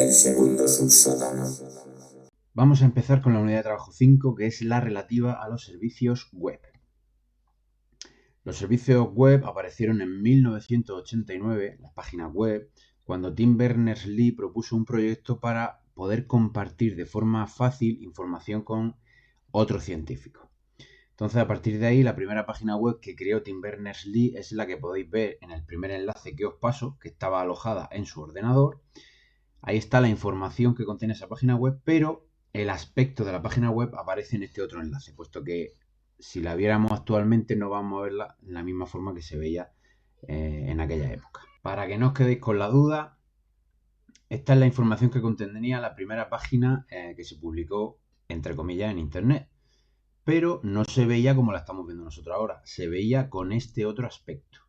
el segundo subsótano. Vamos a empezar con la unidad de trabajo 5, que es la relativa a los servicios web. Los servicios web aparecieron en 1989, las páginas web, cuando Tim Berners-Lee propuso un proyecto para poder compartir de forma fácil información con otros científicos. Entonces, a partir de ahí, la primera página web que creó Tim Berners-Lee es la que podéis ver en el primer enlace que os paso, que estaba alojada en su ordenador. Ahí está la información que contiene esa página web, pero el aspecto de la página web aparece en este otro enlace, puesto que si la viéramos actualmente no vamos a verla en la misma forma que se veía en aquella época. Para que no os quedéis con la duda, esta es la información que contenía la primera página que se publicó, entre comillas, en Internet. Pero no se veía como la estamos viendo nosotros ahora, se veía con este otro aspecto.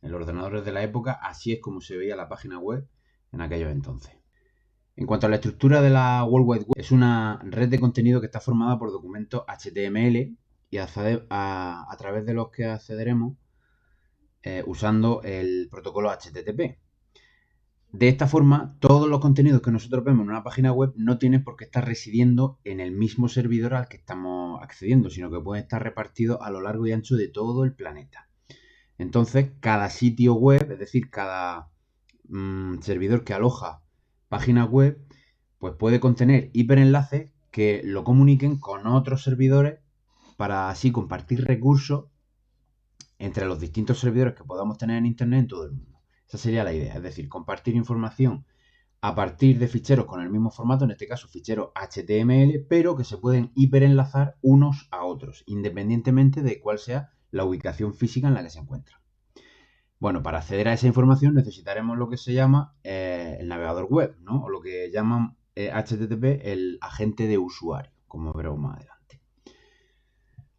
En los ordenadores de la época, así es como se veía la página web en aquellos entonces. En cuanto a la estructura de la World Wide Web, es una red de contenido que está formada por documentos HTML y a través de los que accederemos usando el protocolo HTTP. De esta forma, todos los contenidos que nosotros vemos en una página web no tienen por qué estar residiendo en el mismo servidor al que estamos accediendo, sino que pueden estar repartidos a lo largo y ancho de todo el planeta. Entonces, cada sitio web, es decir, cada servidor que aloja páginas web, pues puede contener hiperenlaces que lo comuniquen con otros servidores para así compartir recursos entre los distintos servidores que podamos tener en Internet en todo el mundo. Esa sería la idea, es decir, compartir información a partir de ficheros con el mismo formato, en este caso ficheros HTML, pero que se pueden hiperenlazar unos a otros, independientemente de cuál sea la ubicación física en la que se encuentra. Bueno, para acceder a esa información necesitaremos lo que se llama el navegador web, ¿no? O lo que llaman HTTP el agente de usuario, como veremos más adelante.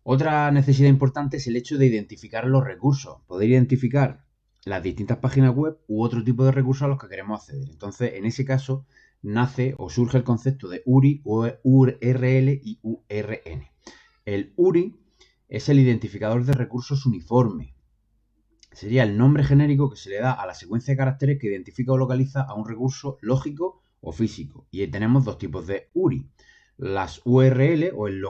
Otra necesidad importante es el hecho de identificar los recursos, poder identificar las distintas páginas web u otro tipo de recursos a los que queremos acceder. Entonces, en ese caso, nace o surge el concepto de URI, URL y URN. El URI es el identificador de recursos uniforme. Sería el nombre genérico que se le da a la secuencia de caracteres que identifica o localiza a un recurso lógico o físico. Y tenemos dos tipos de URI. Las URL o el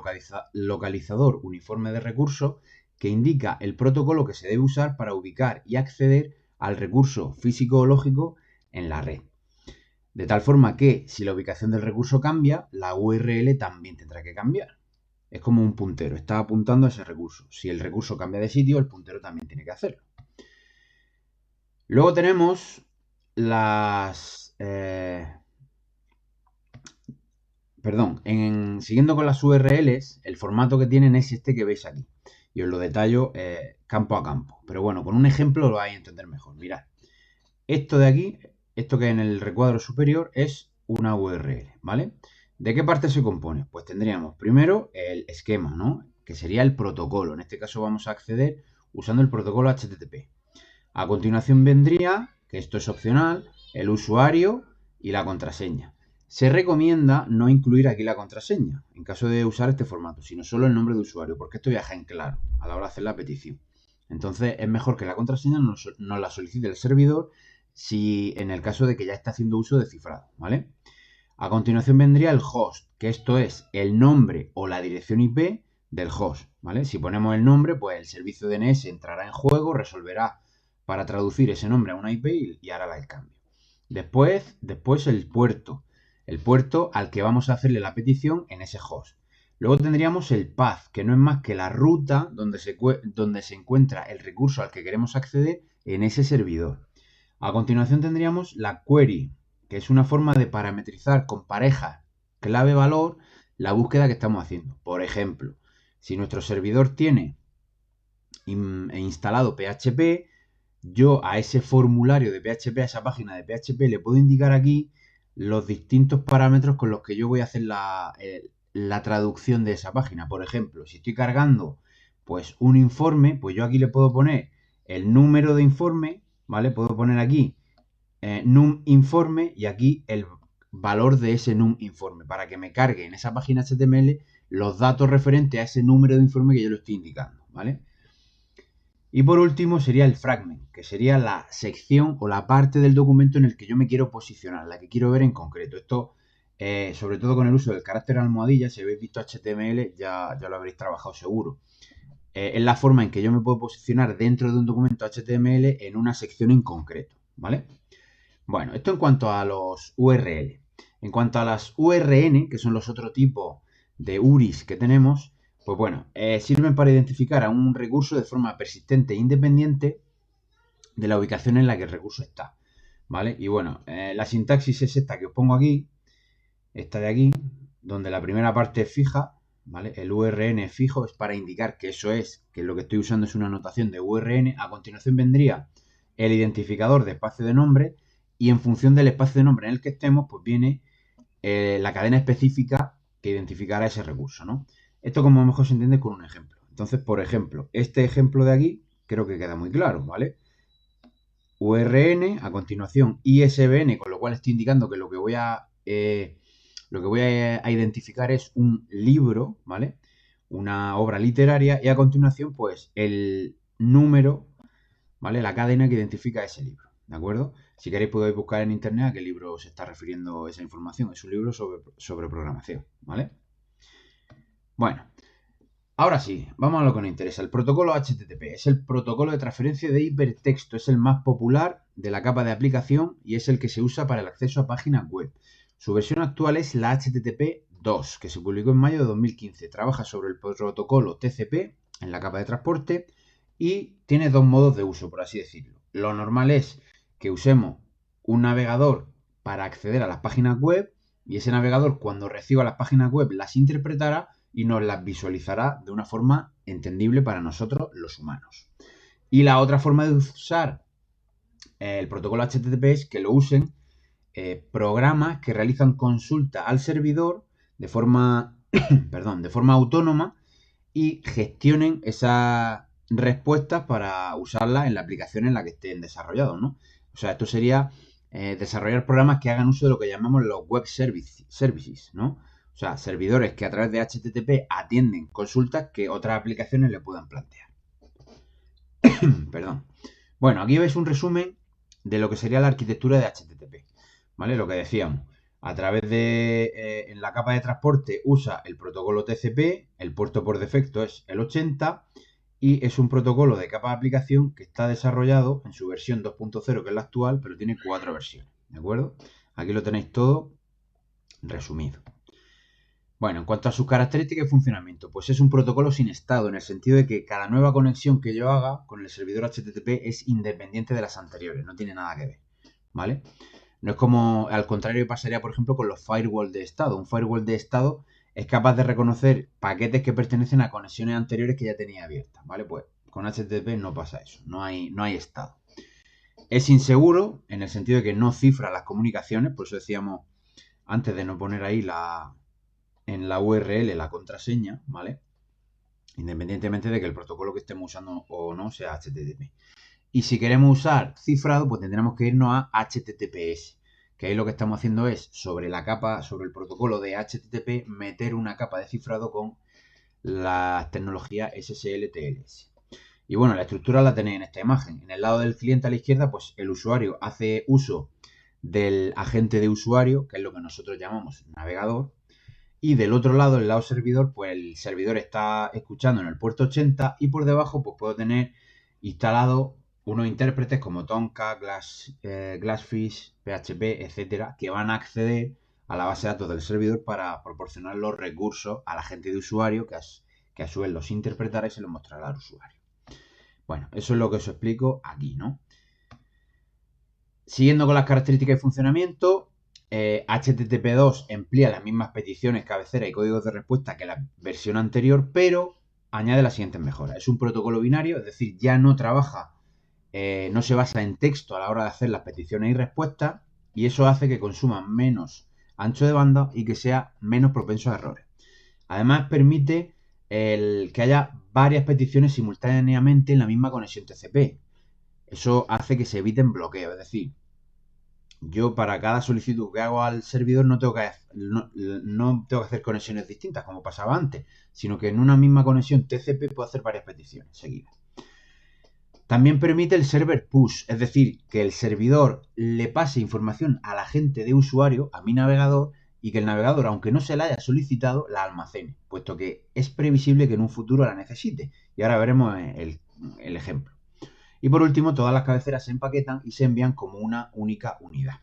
localizador uniforme de recursos, que indica el protocolo que se debe usar para ubicar y acceder al recurso físico o lógico en la red. De tal forma que si la ubicación del recurso cambia, la URL también tendrá que cambiar. Es como un puntero, está apuntando a ese recurso. Si el recurso cambia de sitio, el puntero también tiene que hacerlo. Luego tenemos siguiendo con las URLs, el formato que tienen es este que veis aquí. Y os lo detallo campo a campo. Pero bueno, con un ejemplo lo vais a entender mejor. Mirad, esto de aquí, esto que hay en el recuadro superior, es una URL, ¿vale? ¿De qué parte se compone? Pues tendríamos primero el esquema, ¿no? Que sería el protocolo. En este caso vamos a acceder usando el protocolo HTTP. A continuación vendría, que esto es opcional, el usuario y la contraseña. Se recomienda no incluir aquí la contraseña en caso de usar este formato, sino solo el nombre de usuario, porque esto viaja en claro a la hora de hacer la petición. Entonces es mejor que la contraseña nos la solicite el servidor si en el caso de que ya esté haciendo uso de cifrado, ¿vale? A continuación vendría el host, que esto es el nombre o la dirección IP del host, ¿vale? Si ponemos el nombre, pues el servicio DNS entrará en juego, resolverá para traducir ese nombre a una IP y hará el cambio. Después el puerto al que vamos a hacerle la petición en ese host. Luego tendríamos el path, que no es más que la ruta donde se encuentra el recurso al que queremos acceder en ese servidor. A continuación tendríamos la query, que es una forma de parametrizar con parejas clave-valor la búsqueda que estamos haciendo. Por ejemplo, si nuestro servidor tiene instalado PHP, yo a ese formulario de PHP, a esa página de PHP, le puedo indicar aquí los distintos parámetros con los que yo voy a hacer la traducción de esa página. Por ejemplo, si estoy cargando pues un informe, pues yo aquí le puedo poner el número de informe, ¿vale? Puedo poner aquí num informe y aquí el valor de ese num informe para que me cargue en esa página HTML los datos referentes a ese número de informe que yo le estoy indicando, ¿vale? Y por último sería el fragment, que sería la sección o la parte del documento en el que yo me quiero posicionar, la que quiero ver en concreto. Esto, sobre todo con el uso del carácter almohadilla, si habéis visto HTML ya lo habréis trabajado seguro. Es la forma en que yo me puedo posicionar dentro de un documento HTML en una sección en concreto, ¿vale? Bueno, esto en cuanto a los URL. En cuanto a las URN, que son los otros tipos de URIs que tenemos, pues bueno, sirven para identificar a un recurso de forma persistente e independiente de la ubicación en la que el recurso está, ¿vale? Y bueno, la sintaxis es esta que os pongo aquí, esta de aquí, donde la primera parte es fija, ¿vale? El URN fijo es para indicar que eso es, que lo que estoy usando es una notación de URN. A continuación vendría el identificador de espacio de nombre y en función del espacio de nombre en el que estemos, pues viene la cadena específica que identificará ese recurso, ¿no? Esto como mejor se entiende con un ejemplo. Entonces, por ejemplo, este ejemplo de aquí creo que queda muy claro, ¿vale? URN, a continuación ISBN, con lo cual estoy indicando que lo que voy a identificar es un libro, ¿vale? Una obra literaria y a continuación, pues, el número, ¿vale? La cadena que identifica ese libro, ¿de acuerdo? Si queréis podéis buscar en internet a qué libro se está refiriendo esa información. Es un libro sobre programación, ¿vale? Bueno, ahora sí, vamos a lo que nos interesa. El protocolo HTTP es el protocolo de transferencia de hipertexto. Es el más popular de la capa de aplicación y es el que se usa para el acceso a páginas web. Su versión actual es la HTTP 2, que se publicó en mayo de 2015. Trabaja sobre el protocolo TCP en la capa de transporte y tiene dos modos de uso, por así decirlo. Lo normal es que usemos un navegador para acceder a las páginas web y ese navegador, cuando reciba las páginas web, las interpretará y nos las visualizará de una forma entendible para nosotros los humanos. Y la otra forma de usar el protocolo HTTP es que lo usen programas que realizan consulta al servidor de forma, de forma autónoma y gestionen esas respuestas para usarlas en la aplicación en la que estén desarrollados, ¿no? O sea, esto sería desarrollar programas que hagan uso de lo que llamamos los web services, ¿no? O sea, servidores que a través de HTTP atienden consultas que otras aplicaciones le puedan plantear. Perdón. Bueno, aquí veis un resumen de lo que sería la arquitectura de HTTP, ¿vale? Lo que decíamos. A través de, en la capa de transporte usa el protocolo TCP, el puerto por defecto es el 80 y es un protocolo de capa de aplicación que está desarrollado en su versión 2.0, que es la actual, pero tiene 4 versiones, ¿de acuerdo? Aquí lo tenéis todo resumido. Bueno, en cuanto a sus características y funcionamiento, pues es un protocolo sin estado, en el sentido de que cada nueva conexión que yo haga con el servidor HTTP es independiente de las anteriores, no tiene nada que ver, ¿vale? No es como, al contrario, pasaría, por ejemplo, con los firewall de estado. Un firewall de estado es capaz de reconocer paquetes que pertenecen a conexiones anteriores que ya tenía abiertas, ¿vale? Pues con HTTP no pasa eso, no hay estado. Es inseguro en el sentido de que no cifra las comunicaciones, por eso decíamos antes de no poner ahí en la URL la contraseña, ¿vale? Independientemente de que el protocolo que estemos usando o no sea HTTP. Y si queremos usar cifrado, pues tendremos que irnos a HTTPS, que ahí lo que estamos haciendo es, sobre la capa, sobre el protocolo de HTTP, meter una capa de cifrado con la tecnología SSL/TLS. Y bueno, la estructura la tenéis en esta imagen. En el lado del cliente a la izquierda, pues el usuario hace uso del agente de usuario, que es lo que nosotros llamamos navegador. Y del otro lado, el lado servidor, pues el servidor está escuchando en el puerto 80 y por debajo pues puedo tener instalado unos intérpretes como Tomcat, Glassfish, PHP, etcétera, que van a acceder a la base de datos del servidor para proporcionar los recursos al agente de usuario que a su vez los interpretará y se los mostrará al usuario. Bueno, eso es lo que os explico aquí, ¿no? Siguiendo con las características de funcionamiento, HTTP2 emplea las mismas peticiones, cabecera y códigos de respuesta que la versión anterior, pero añade las siguientes mejoras. Es un protocolo binario, es decir, ya no trabaja, no se basa en texto a la hora de hacer las peticiones y respuestas, y eso hace que consuma menos ancho de banda y que sea menos propenso a errores. Además, permite que haya varias peticiones simultáneamente en la misma conexión TCP. Eso hace que se eviten bloqueos, es decir, yo para cada solicitud que hago al servidor no tengo que hacer conexiones distintas como pasaba antes, sino que en una misma conexión TCP puedo hacer varias peticiones seguidas. También permite el server push, es decir, que el servidor le pase información al agente de usuario, a mi navegador, y que el navegador, aunque no se la haya solicitado, la almacene, puesto que es previsible que en un futuro la necesite. Y ahora veremos el ejemplo. Y por último, todas las cabeceras se empaquetan y se envían como una única unidad.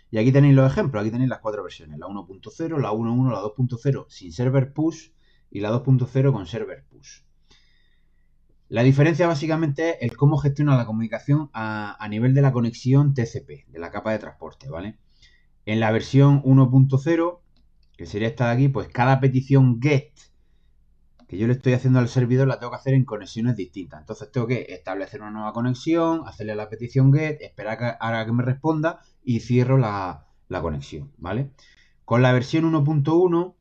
Y aquí tenéis los ejemplos, aquí tenéis las 4 versiones, la 1.0, la 1.1, la 2.0 sin server push y la 2.0 con server push. La diferencia básicamente es el cómo gestiona la comunicación a nivel de la conexión TCP, de la capa de transporte, ¿vale? En la versión 1.0, que sería esta de aquí, pues cada petición GET que yo le estoy haciendo al servidor la tengo que hacer en conexiones distintas. Entonces tengo que establecer una nueva conexión, hacerle la petición GET, esperar a que me responda y cierro la conexión, ¿vale? Con la versión 1.1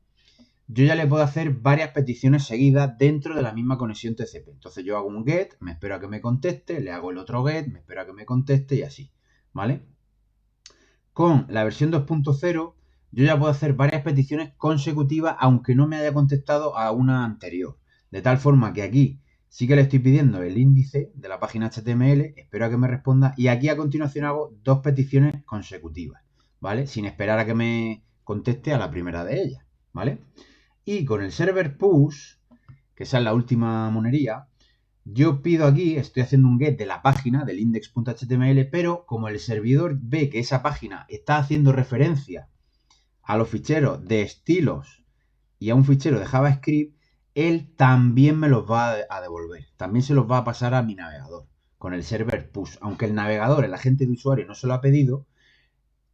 yo ya le puedo hacer varias peticiones seguidas dentro de la misma conexión TCP. Entonces yo hago un GET, me espero a que me conteste, le hago el otro GET, me espero a que me conteste y así, ¿vale? Con la versión 2.0 yo ya puedo hacer varias peticiones consecutivas aunque no me haya contestado a una anterior. De tal forma que aquí sí que le estoy pidiendo el índice de la página HTML, espero a que me responda y aquí a continuación hago dos peticiones consecutivas, ¿vale? Sin esperar a que me conteste a la primera de ellas, ¿vale? Y con el server push, que esa es la última monería, yo pido aquí, estoy haciendo un get de la página del index.html, pero como el servidor ve que esa página está haciendo referencia a los ficheros de estilos y a un fichero de JavaScript, él también me los va a devolver. También se los va a pasar a mi navegador con el server push. Aunque el navegador, el agente de usuario, no se lo ha pedido,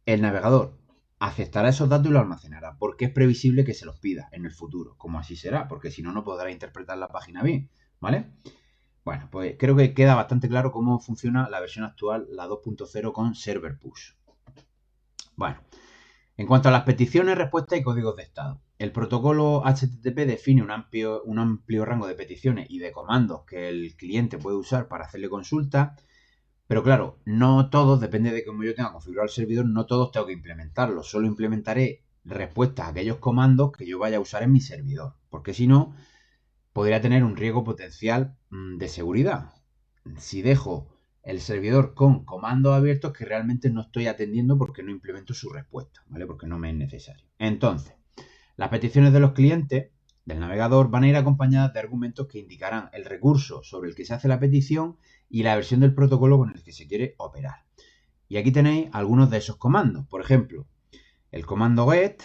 el navegador aceptará esos datos y los almacenará, porque es previsible que se los pida en el futuro, como así será, porque si no, no podrá interpretar la página bien, ¿vale? Bueno, pues creo que queda bastante claro cómo funciona la versión actual, la 2.0 con server push. Bueno, en cuanto a las peticiones, respuestas y códigos de estado. El protocolo HTTP define un amplio rango de peticiones y de comandos que el cliente puede usar para hacerle consulta. Pero claro, no todos, depende de cómo yo tenga configurado el servidor, no todos tengo que implementarlos. Solo implementaré respuestas a aquellos comandos que yo vaya a usar en mi servidor. Porque si no, podría tener un riesgo potencial de seguridad. Si dejo el servidor con comandos abiertos que realmente no estoy atendiendo porque no implemento su respuesta, ¿vale? Porque no me es necesario. Entonces, las peticiones de los clientes del navegador van a ir acompañadas de argumentos que indicarán el recurso sobre el que se hace la petición y la versión del protocolo con el que se quiere operar. Y aquí tenéis algunos de esos comandos. Por ejemplo, el comando get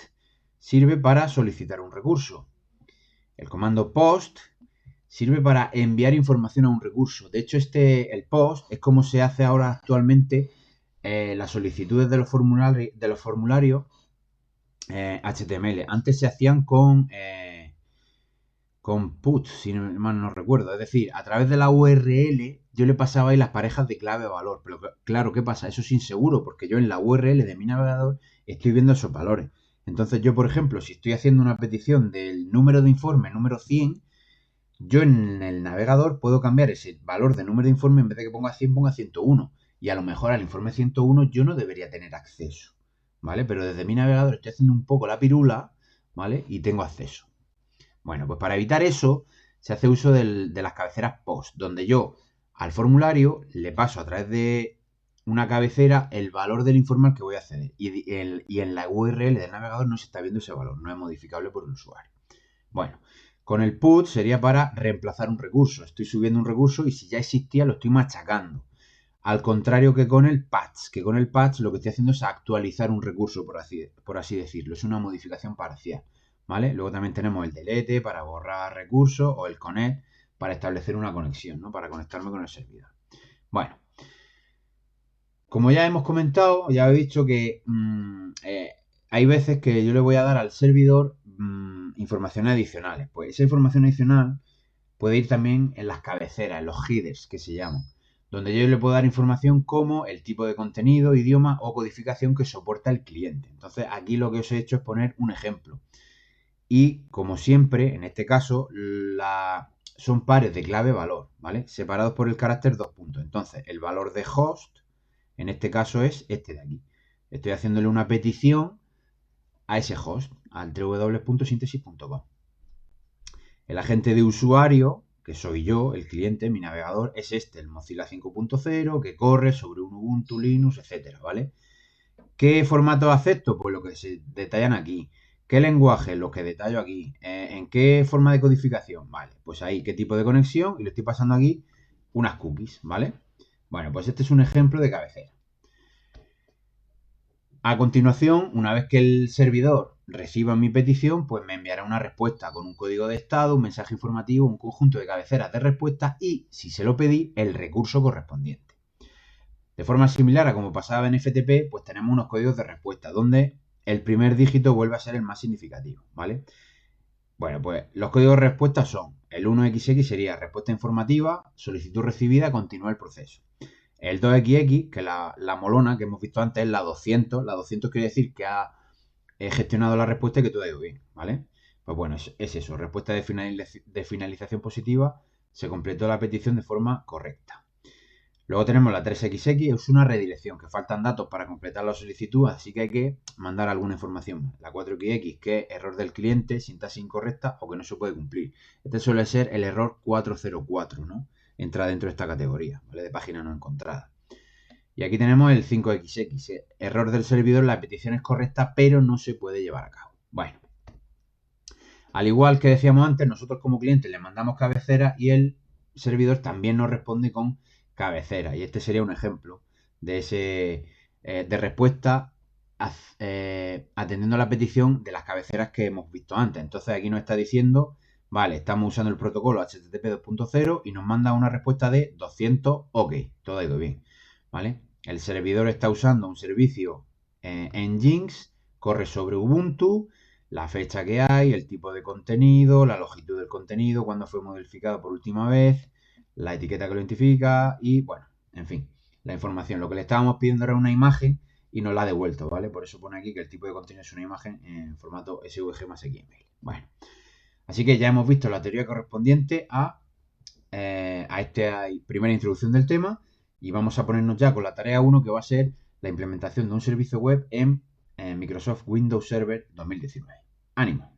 sirve para solicitar un recurso. El comando post sirve para enviar información a un recurso. De hecho, el post es como se hace ahora actualmente las solicitudes de los formularios HTML. Antes se hacían con put, si mal no recuerdo. Es decir, a través de la URL yo le pasaba ahí las parejas de clave o valor. Pero claro, ¿qué pasa? Eso es inseguro porque yo en la URL de mi navegador estoy viendo esos valores. Entonces yo, por ejemplo, si estoy haciendo una petición del número de informe número 100, yo en el navegador puedo cambiar ese valor de número de informe, en vez de que ponga 100, ponga 101. Y a lo mejor al informe 101 yo no debería tener acceso, ¿vale? Pero desde mi navegador estoy haciendo un poco la pirula, ¿vale? Y tengo acceso. Bueno, pues para evitar eso se hace uso de las cabeceras post, donde yo al formulario le paso a través de una cabecera el valor del informe al que voy a acceder. Y en la URL del navegador no se está viendo ese valor, no es modificable por el usuario. Bueno, con el put sería para reemplazar un recurso. Estoy subiendo un recurso y si ya existía lo estoy machacando. Al contrario que con el patch, lo que estoy haciendo es actualizar un recurso, por así decirlo. Es una modificación parcial, ¿vale? Luego también tenemos el delete para borrar recursos o el connect para establecer una conexión, ¿no? Para conectarme con el servidor. Bueno, como ya hemos comentado, ya he dicho que hay veces que yo le voy a dar al servidor informaciones adicionales. Pues esa información adicional puede ir también en las cabeceras, en los headers que se llaman, donde yo le puedo dar información como el tipo de contenido, idioma o codificación que soporta el cliente. Entonces aquí lo que os he hecho es poner un ejemplo. Y como siempre, en este caso, son pares de clave-valor, ¿vale? Separados por el carácter 2 puntos. Entonces, el valor de host, en este caso, es este de aquí. Estoy haciéndole una petición a ese host, al www.synthesis.com. El agente de usuario, que soy yo, el cliente, mi navegador, es este, el Mozilla 5.0, que corre sobre un Ubuntu, Linux, etcétera, ¿vale? ¿Qué formato acepto? Pues lo que se detallan aquí. ¿Qué lenguaje? Los que detallo aquí. ¿En qué forma de codificación? Vale, pues ahí, ¿qué tipo de conexión? Y le estoy pasando aquí unas cookies, ¿vale? Bueno, pues este es un ejemplo de cabecera. A continuación, una vez que el servidor reciba mi petición, pues me enviará una respuesta con un código de estado, un mensaje informativo, un conjunto de cabeceras de respuesta y, si se lo pedí, el recurso correspondiente. De forma similar a como pasaba en FTP, pues tenemos unos códigos de respuesta donde el primer dígito vuelve a ser el más significativo, ¿vale? Bueno, pues los códigos de respuesta son el 1XX sería respuesta informativa, solicitud recibida, continúa el proceso. El 2XX, que la molona que hemos visto antes, es la 200. La 200 quiere decir que ha gestionado la respuesta y que todo ha ido bien, ¿vale? Pues bueno, es eso. Respuesta de finalización positiva. Se completó la petición de forma correcta. Luego tenemos la 3XX, es una redirección, que faltan datos para completar la solicitud, así que hay que mandar alguna información más. La 4XX, que es error del cliente, sintaxis incorrecta o que no se puede cumplir. Este suele ser el error 404, ¿no? Entra dentro de esta categoría, ¿vale? De página no encontrada. Y aquí tenemos el 5XX, error del servidor, la petición es correcta, pero no se puede llevar a cabo. Bueno, al igual que decíamos antes, nosotros como cliente le mandamos cabecera y el servidor también nos responde con cabecera. Y este sería un ejemplo de ese de respuesta atendiendo a la petición de las cabeceras que hemos visto antes. Entonces aquí nos está diciendo, vale, estamos usando el protocolo HTTP 2.0 y nos manda una respuesta de 200, ok, todo ha ido bien, ¿vale? El servidor está usando un servicio en Jinx, corre sobre Ubuntu, la fecha que hay, el tipo de contenido, la longitud del contenido, cuándo fue modificado por última vez, la etiqueta que lo identifica y, bueno, en fin, la información. Lo que le estábamos pidiendo era una imagen y nos la ha devuelto, ¿vale? Por eso pone aquí que el tipo de contenido es una imagen en formato SVG más XML. Bueno, así que ya hemos visto la teoría correspondiente a esta primera introducción del tema y vamos a ponernos ya con la tarea 1, que va a ser la implementación de un servicio web en Microsoft Windows Server 2019. ¡Ánimo!